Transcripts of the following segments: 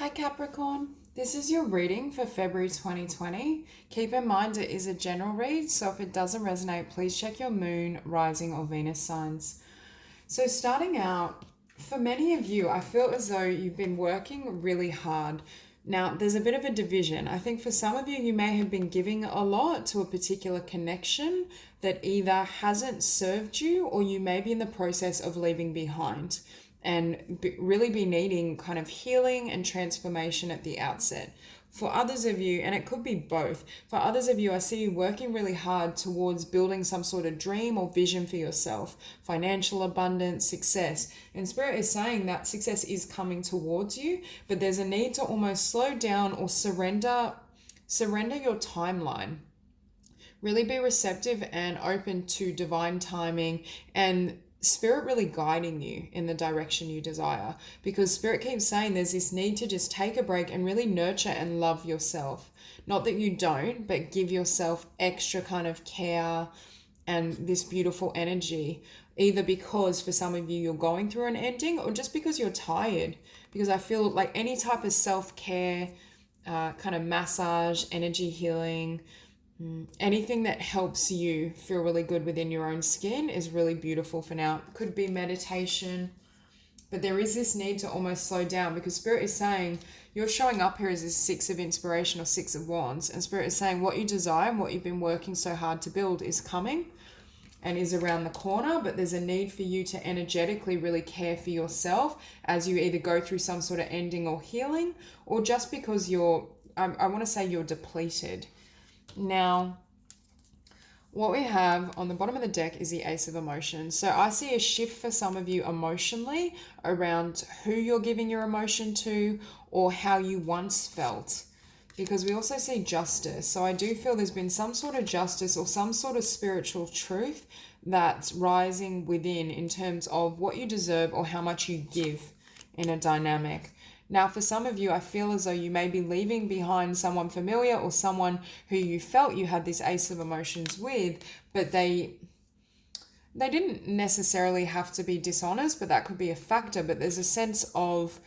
Hi Capricorn, this is your reading for February 2020. Keep in mind it is a general read, so if it doesn't resonate, please check your moon, rising, or Venus signs. So starting out, for many of you, I feel as though you've been working really hard. Now, there's a bit of a division. I think for some of you, you may have been giving a lot to a particular connection that either hasn't served you or you may be in the process of leaving behind and really be needing kind of healing and transformation at the outset. For others of you, and it could be both, for others of you, I see you working really hard towards building some sort of dream or vision for yourself, financial abundance, success. And Spirit is saying that success is coming towards you, but there's a need to almost slow down or surrender your timeline. Really be receptive and open to divine timing and Spirit really guiding you in the direction you desire, because Spirit keeps saying there's this need to just take a break and really nurture and love yourself. Not that you don't, but give yourself extra kind of care and this beautiful energy, either because for some of you you're going through an ending or just because you're tired. Because I feel like any type of self-care, kind of massage, energy healing, anything that helps you feel really good within your own skin is really beautiful for now. It could be meditation, but there is this need to almost slow down, because Spirit is saying you're showing up here as this Six of Inspiration or Six of Wands, and Spirit is saying what you desire and what you've been working so hard to build is coming and is around the corner, but there's a need for you to energetically really care for yourself as you either go through some sort of ending or healing, or just because I want to say you're depleted. Now, what we have on the bottom of the deck is the Ace of Emotions. So I see a shift for some of you emotionally around who you're giving your emotion to or how you once felt. Because we also see justice. So I do feel there's been some sort of justice or some sort of spiritual truth that's rising within in terms of what you deserve or how much you give in a dynamic. Now, for some of you, I feel as though you may be leaving behind someone familiar or someone who you felt you had this Ace of Emotions with, but they didn't necessarily have to be dishonest, but that could be a factor. But there's a sense of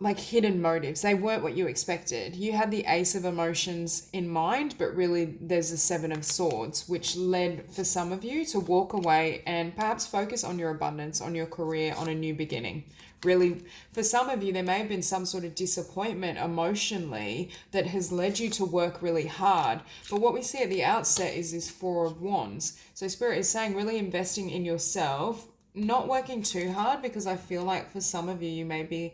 like hidden motives. They weren't what you expected. You had the Ace of Emotions in mind, but really there's a Seven of Swords, which led for some of you to walk away and perhaps focus on your abundance, on your career, on a new beginning. Really, for some of you, there may have been some sort of disappointment emotionally that has led you to work really hard. But what we see at the outset is this Four of Wands. So Spirit is saying really investing in yourself, not working too hard, because I feel like for some of you, you may be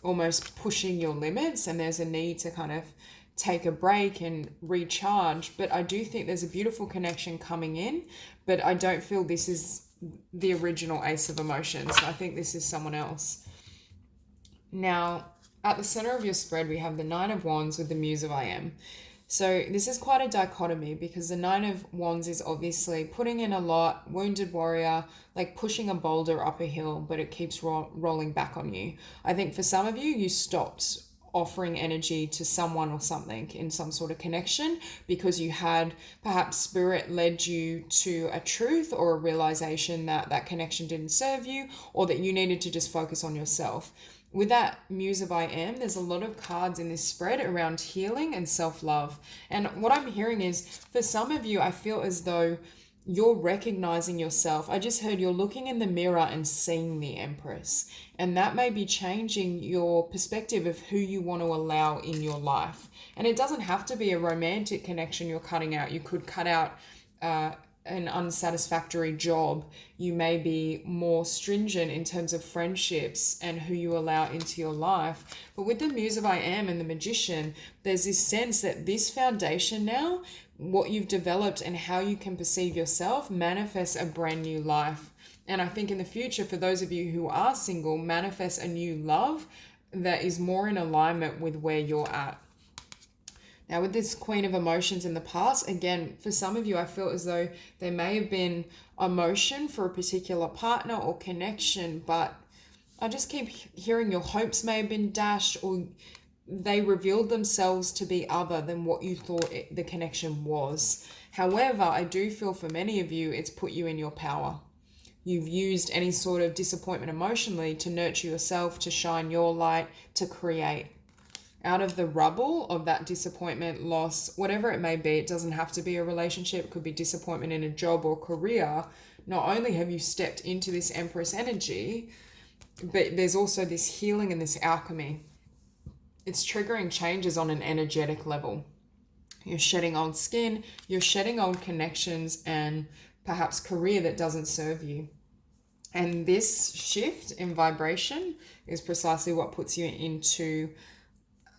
almost pushing your limits and there's a need to kind of take a break and recharge. But I do think there's a beautiful connection coming in, but I don't feel this is the original Ace of Emotions. So I think this is someone else. Now, at the center of your spread, we have the Nine of Wands with the Muse of I Am. So this is quite a dichotomy, because the Nine of Wands is obviously putting in a lot, wounded warrior, like pushing a boulder up a hill, but it keeps rolling back on you. I think for some of you, you stopped offering energy to someone or something in some sort of connection because you had perhaps Spirit led you to a truth or a realization that that connection didn't serve you, or that you needed to just focus on yourself. With that Muse of I Am, there's a lot of cards in this spread around healing and self-love. And what I'm hearing is, for some of you, I feel as though you're recognizing yourself. I just heard you're looking in the mirror and seeing the Empress. And that may be changing your perspective of who you want to allow in your life. And it doesn't have to be a romantic connection you're cutting out. You could cut out an unsatisfactory job. You may be more stringent in terms of friendships and who you allow into your life. But with the Muse of I Am and the Magician, there's this sense that this foundation now, what you've developed and how you can perceive yourself, manifests a brand new life. And I think in the future, for those of you who are single, manifest a new love that is more in alignment with where you're at. Now, with this Queen of Emotions in the past, again, for some of you, I feel as though there may have been emotion for a particular partner or connection, but I just keep hearing your hopes may have been dashed, or they revealed themselves to be other than what you thought the connection was. However, I do feel for many of you, it's put you in your power. You've used any sort of disappointment emotionally to nurture yourself, to shine your light, to create. Out of the rubble of that disappointment, loss, whatever it may be, it doesn't have to be a relationship, it could be disappointment in a job or career. Not only have you stepped into this Empress energy, but there's also this healing and this alchemy. It's triggering changes on an energetic level. You're shedding old skin, you're shedding old connections and perhaps career that doesn't serve you. And this shift in vibration is precisely what puts you into,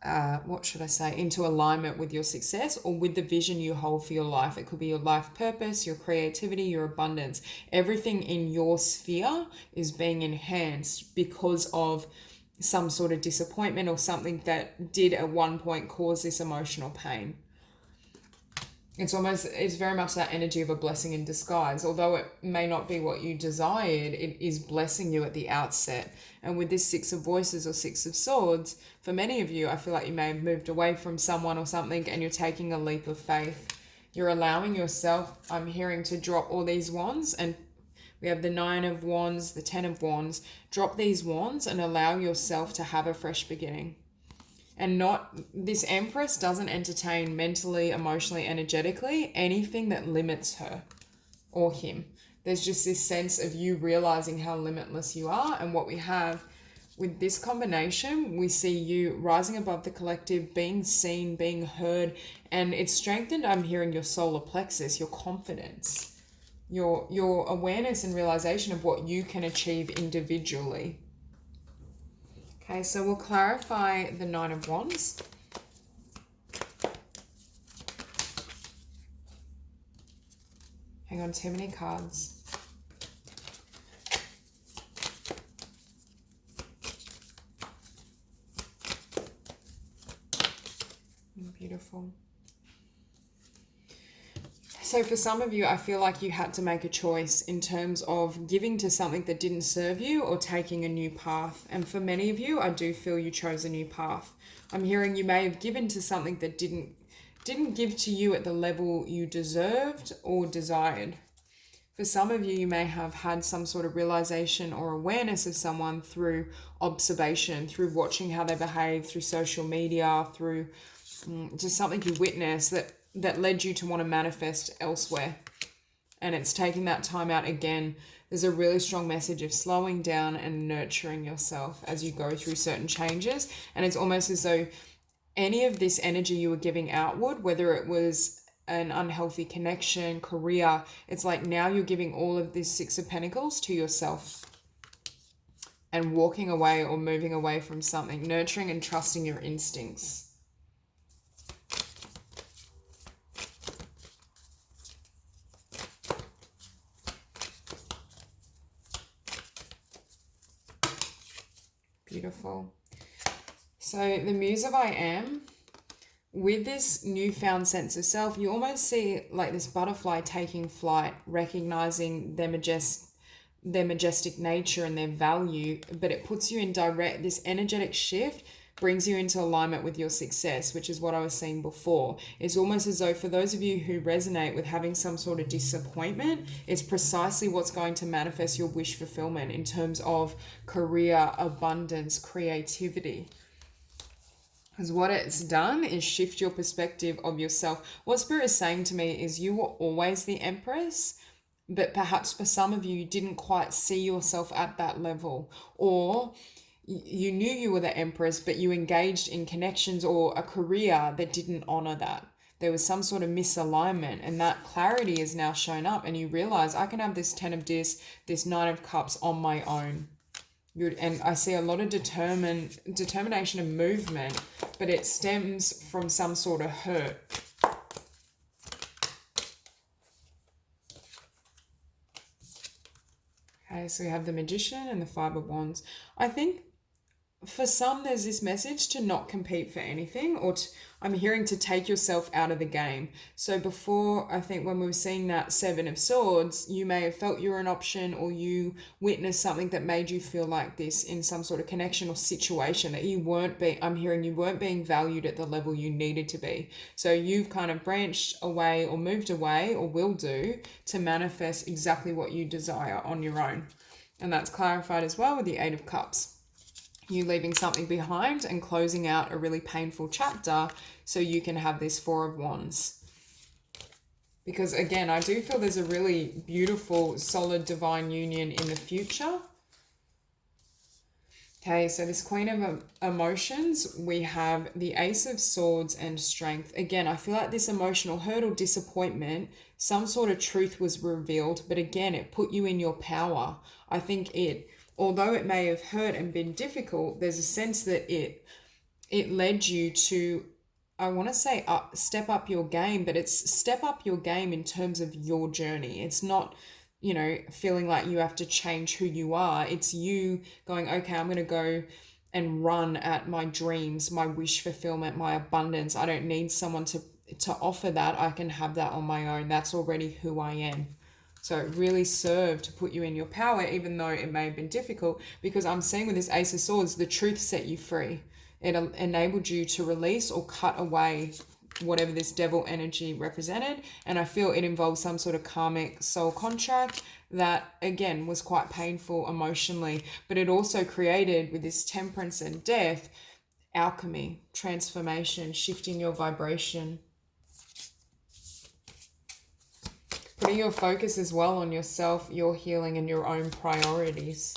into alignment with your success or with the vision you hold for your life. It could be your life purpose, your creativity, your abundance. Everything in your sphere is being enhanced because of some sort of disappointment or something that did at one point cause this emotional pain. It's very much that energy of a blessing in disguise. Although it may not be what you desired, it is blessing you at the outset. And with this Six of Voices or Six of Swords, for many of you, I feel like you may have moved away from someone or something and you're taking a leap of faith. You're allowing yourself, I'm hearing, to drop all these wands. And we have the 9 of Wands, the 10 of Wands. Drop these wands and allow yourself to have a fresh beginning. And this Empress doesn't entertain mentally, emotionally, energetically anything that limits her or him. There's just this sense of you realizing how limitless you are. And what we have with this combination, we see you rising above the collective, being seen, being heard, and it's strengthened, I'm hearing, your solar plexus, your confidence, your awareness and realization of what you can achieve individually. Okay, so we'll clarify the 9 of Wands. Hang on, too many cards. Beautiful. So for some of you, I feel like you had to make a choice in terms of giving to something that didn't serve you or taking a new path. And for many of you, I do feel you chose a new path. I'm hearing you may have given to something that didn't give to you at the level you deserved or desired. For some of you, you may have had some sort of realization or awareness of someone through observation, through watching how they behave, through social media, through just something you witnessed that led you to want to manifest elsewhere. And it's taking that time out again. There's a really strong message of slowing down and nurturing yourself as you go through certain changes. And it's almost as though any of this energy you were giving outward, whether it was an unhealthy connection, career, it's like now you're giving all of this Six of Pentacles to yourself and walking away or moving away from something, nurturing and trusting your instincts. Beautiful. So the Muse of I Am, with this newfound sense of self, you almost see like this butterfly taking flight, recognizing their majestic nature and their value, but it puts you in this energetic shift brings you into alignment with your success, which is what I was saying before. It's almost as though for those of you who resonate with having some sort of disappointment, it's precisely what's going to manifest your wish fulfillment in terms of career, abundance, creativity. Because what it's done is shift your perspective of yourself. What Spirit is saying to me is you were always the Empress, but perhaps for some of you, you didn't quite see yourself at that level, or you knew you were the Empress, but you engaged in connections or a career that didn't honor that. There was some sort of misalignment, and that clarity is now shown up, and you realize I can have this 10 of this 9 of cups on my own. And I see a lot of determination and movement, but it stems from some sort of hurt. Okay, so we have the Magician and the 5 of Wands. I think for some, there's this message to not compete for anything, or I'm hearing to take yourself out of the game. So before, I think when we were seeing that Seven of Swords, you may have felt you were an option, or you witnessed something that made you feel like this in some sort of connection or situation that you weren't being, I'm hearing you weren't being valued at the level you needed to be. So you've kind of branched away or moved away, or will do, to manifest exactly what you desire on your own. And that's clarified as well with the Eight of Cups. You leaving something behind and closing out a really painful chapter so you can have this Four of Wands. Because again, I do feel there's a really beautiful, solid divine union in the future. Okay, so this Queen of Emotions, we have the Ace of Swords and Strength. Again, I feel like this emotional hurt or disappointment, some sort of truth was revealed, but again, it put you in your power. I think although it may have hurt and been difficult, there's a sense that it led you to, I want to say step up your game, but it's step up your game in terms of your journey. It's not, feeling like you have to change who you are. It's you going, okay, I'm going to go and run at my dreams, my wish fulfillment, my abundance. I don't need someone to offer that. I can have that on my own. That's already who I am. So it really served to put you in your power, even though it may have been difficult, because I'm seeing with this Ace of Swords, the truth set you free. It enabled you to release or cut away whatever this devil energy represented. And I feel it involves some sort of karmic soul contract that, again, was quite painful emotionally. But it also created, with this Temperance and Death, alchemy, transformation, shifting your vibration. Putting your focus as well on yourself, your healing, and your own priorities.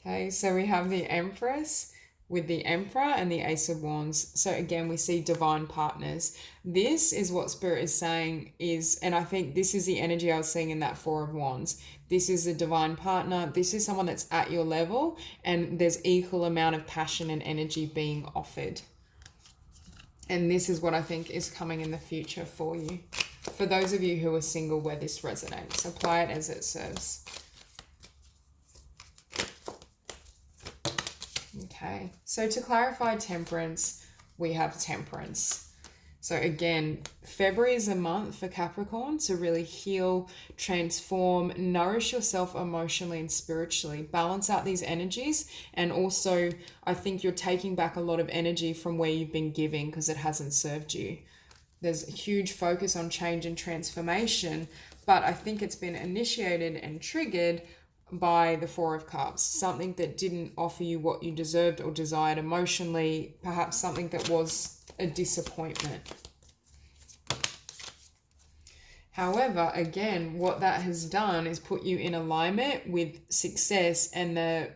Okay, so we have the Empress with the Emperor and the Ace of Wands. So again, we see divine partners. This is what Spirit is saying is, and I think this is the energy I was seeing in that Four of Wands. This is a divine partner. This is someone that's at your level, and there's equal amount of passion and energy being offered. And this is what I think is coming in the future for you. For those of you who are single where this resonates, apply it as it serves. Okay, so to clarify Temperance, we have Temperance. So again, February is a month for Capricorn to really heal, transform, nourish yourself emotionally and spiritually, balance out these energies. And also, I think you're taking back a lot of energy from where you've been giving because it hasn't served you. There's a huge focus on change and transformation, but I think it's been initiated and triggered by the Four of Cups, something that didn't offer you what you deserved or desired emotionally, perhaps something that was a disappointment. However, again, what that has done is put you in alignment with success and the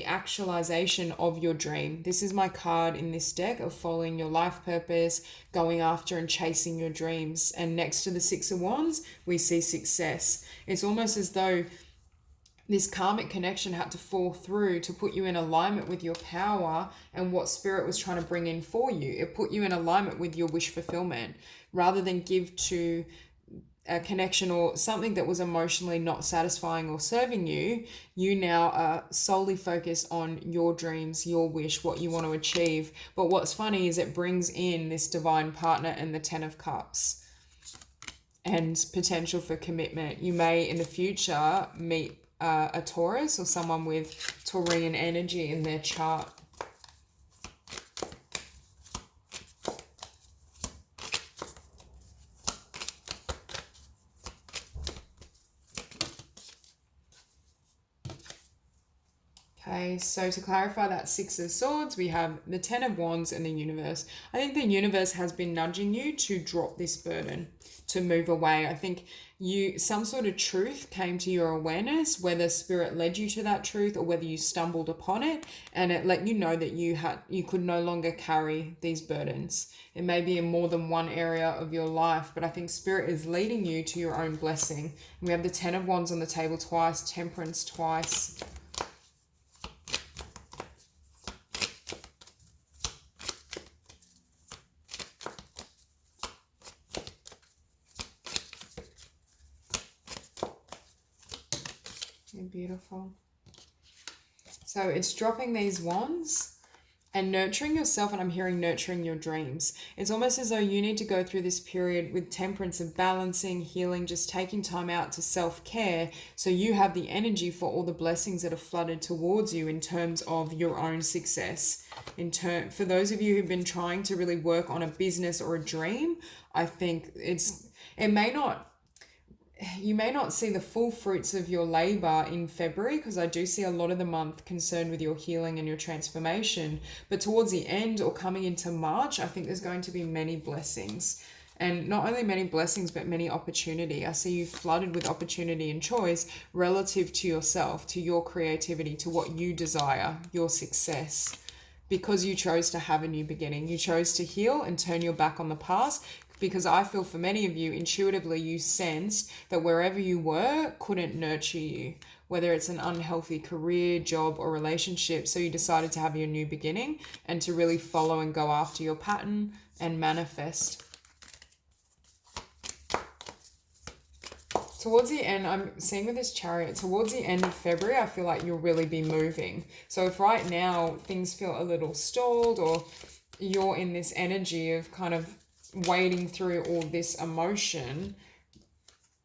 actualization of your dream. This is my card in this deck of following your life purpose, going after and chasing your dreams. And next to the Six of Wands, we see success. It's almost as though this karmic connection had to fall through to put you in alignment with your power and what Spirit was trying to bring in for you. It put you in alignment with your wish fulfillment. Rather than give to a connection or something that was emotionally not satisfying or serving you, you now are solely focused on your dreams, your wish, what you want to achieve. But what's funny is it brings in this divine partner and the Ten of Cups and potential for commitment. You may in the future meet a Taurus or someone with Taurian energy in their chart. Okay, so to clarify that Six of Swords, we have the Ten of Wands and the Universe. I think the universe has been nudging you to drop this burden, to move away. I think some sort of truth came to your awareness, whether Spirit led you to that truth or whether you stumbled upon it, and it let you know that you could no longer carry these burdens. It may be in more than one area of your life, but I think Spirit is leading you to your own blessing. We have the Ten of Wands on the table twice, Temperance twice. You're beautiful. So it's dropping these wands and nurturing yourself, and I'm hearing nurturing your dreams. It's almost as though you need to go through this period with temperance of balancing, healing, just taking time out to self-care so you have the energy for all the blessings that are flooded towards you in terms of your own success. For those of you who've been trying to really work on a business or a dream, I think you may not see the full fruits of your labor in February, because I do see a lot of the month concerned with your healing and your transformation. But towards the end or coming into March, I think there's going to be many blessings. And not only many blessings, but many opportunity. I see you flooded with opportunity and choice relative to yourself, to your creativity, to what you desire, your success. Because you chose to have a new beginning. You chose to heal and turn your back on the past, because I feel for many of you, intuitively, you sensed that wherever you were couldn't nurture you, whether it's an unhealthy career, job, or relationship. So you decided to have your new beginning and to really follow and go after your pattern and manifest. Towards the end, I'm seeing with this Chariot, towards the end of February, I feel like you'll really be moving. So if right now things feel a little stalled, or you're in this energy of kind of wading through all this emotion,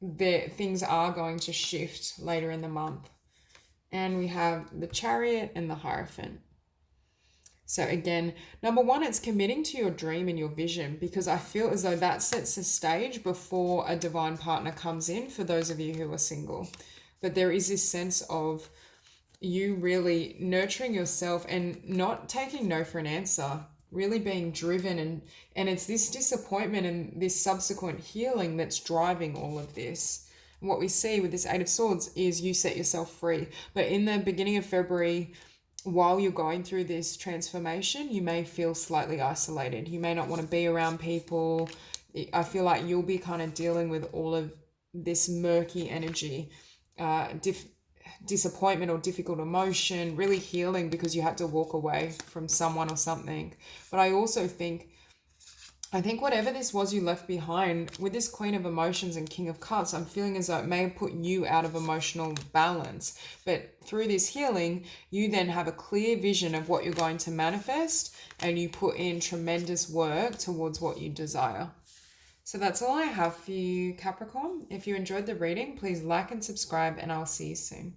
things are going to shift later in the month. And we have the Chariot and the Hierophant. So again, number one, it's committing to your dream and your vision, because I feel as though that sets the stage before a divine partner comes in for those of you who are single. But there is this sense of you really nurturing yourself and not taking no for an answer, really being driven, and it's this disappointment and this subsequent healing that's driving all of this. And what we see with this Eight of Swords is you set yourself free. But in the beginning of February, while you're going through this transformation, you may feel slightly isolated. You may not want to be around people. I feel like you'll be kind of dealing with all of this murky energy, disappointment or difficult emotion, really healing because you had to walk away from someone or something. But I also think whatever this was you left behind, with this Queen of Emotions and King of Cups, I'm feeling as though it may have put you out of emotional balance. But through this healing, you then have a clear vision of what you're going to manifest, and you put in tremendous work towards what you desire. So that's all I have for you, Capricorn. If you enjoyed the reading, please like and subscribe, and I'll see you soon.